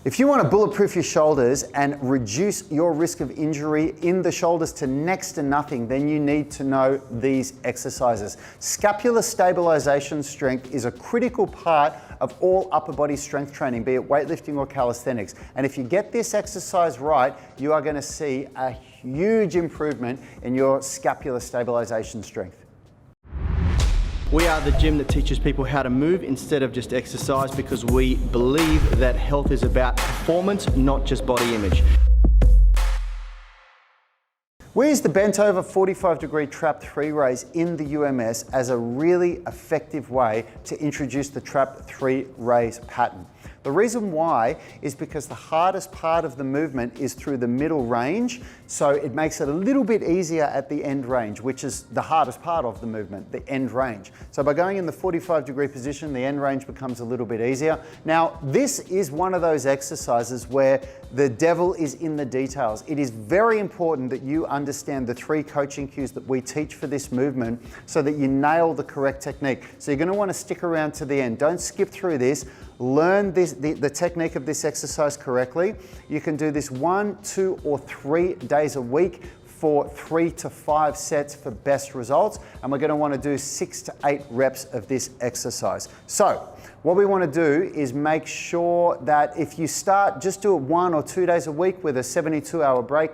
If you want to bulletproof your shoulders and reduce your risk of injury in the shoulders to next to nothing, then you need to know these exercises. Scapular stabilization strength is a critical part of all upper body strength training, be it weightlifting or calisthenics. And if you get this exercise right, you are going to see a huge improvement in your scapular stabilization strength. We are the gym that teaches people how to move instead of just exercise, because we believe that health is about performance, not just body image. We use the bent over 45-degree trap 3 raise in the UMS as a really effective way to introduce the trap 3 raise pattern. The reason why is because the hardest part of the movement is through the middle range, so it makes it a little bit easier at the end range, which is the hardest part of the movement, the end range. So by going in the 45-degree position, the end range becomes a little bit easier. Now, this is one of those exercises where the devil is in the details. It is very important that you understand the 3 coaching cues that we teach for this movement so that you nail the correct technique. So you're going to want to stick around to the end. Don't skip through this. Learn the technique of this exercise correctly. You can do this 1, 2, or 3 days a week for 3 to 5 sets for best results. And we're going to want to do 6 to 8 reps of this exercise. So what we want to do is make sure that if you start, just do it 1 or 2 days a week with a 72-hour break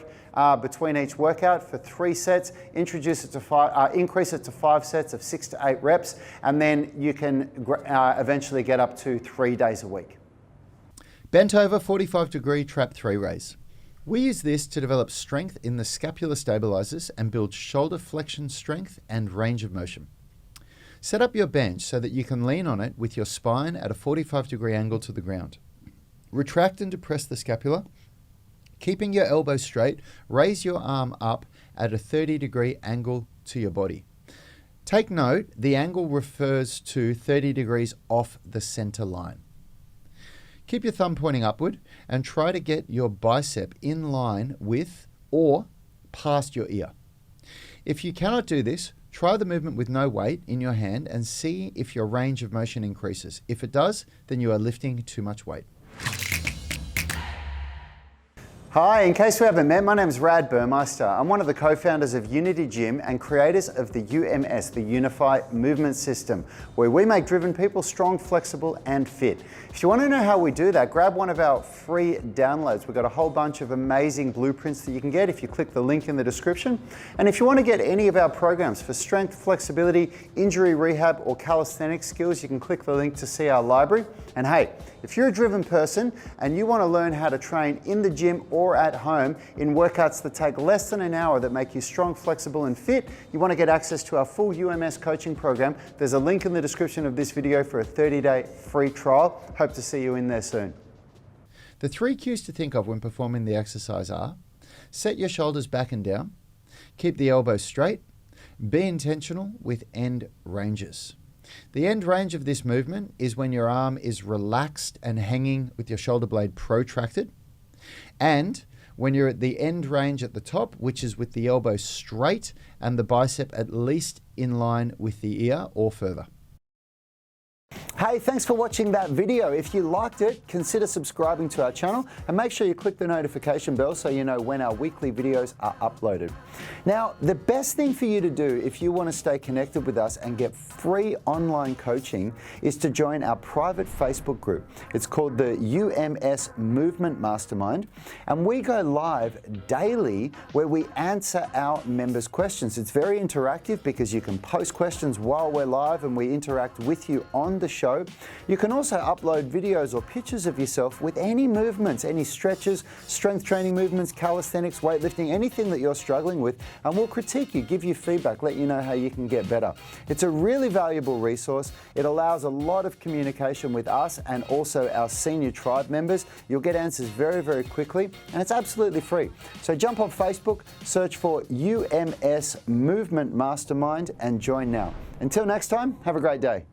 between each workout for 3 sets, increase it to 5 sets of 6 to 8 reps, and then you can eventually get up to 3 days a week. Bent over 45-degree trap 3 raise. We use this to develop strength in the scapular stabilizers and build shoulder flexion strength and range of motion. Set up your bench so that you can lean on it with your spine at a 45-degree angle to the ground. Retract and depress the scapula. Keeping your elbow straight, raise your arm up at a 30-degree angle to your body. Take note, the angle refers to 30 degrees off the center line. Keep your thumb pointing upward and try to get your bicep in line with or past your ear. If you cannot do this, try the movement with no weight in your hand and see if your range of motion increases. If it does, then you are lifting too much weight. Hi, in case we haven't met, my name is Rad Burmeister. I'm one of the co-founders of Unity Gym and creators of the UMS, the Unified Movement System, where we make driven people strong, flexible, and fit. If you want to know how we do that, grab one of our free downloads. We've got a whole bunch of amazing blueprints that you can get if you click the link in the description. And if you want to get any of our programs for strength, flexibility, injury rehab, or calisthenics skills, you can click the link to see our library. And hey, if you're a driven person and you want to learn how to train in the gym or at home in workouts that take less than an hour that make you strong, flexible, and fit, you want to get access to our full UMS coaching program, there's a link in the description of this video for a 30-day free trial. Hope to see you in there soon. The 3 cues to think of when performing the exercise are: set your shoulders back and down, keep the elbows straight, be intentional with end ranges. The end range of this movement is when your arm is relaxed and hanging with your shoulder blade protracted, and when you're at the end range at the top, which is with the elbow straight and the bicep at least in line with the ear or further. Hey, thanks for watching that video. If you liked it, consider subscribing to our channel and make sure you click the notification bell so you know when our weekly videos are uploaded. Now, the best thing for you to do if you want to stay connected with us and get free online coaching is to join our private Facebook group. It's called the UMS Movement Mastermind, and we go live daily where we answer our members' questions. It's very interactive because you can post questions while we're live and we interact with you on the show. You can also upload videos or pictures of yourself with any movements, any stretches, strength training movements, calisthenics, weightlifting, anything that you're struggling with, and we'll critique you, give you feedback, let you know how you can get better. It's a really valuable resource. It allows a lot of communication with us and also our senior tribe members. You'll get answers very, very quickly, and it's absolutely free. So jump on Facebook, search for UMS Movement Mastermind and join now. Until next time, have a great day.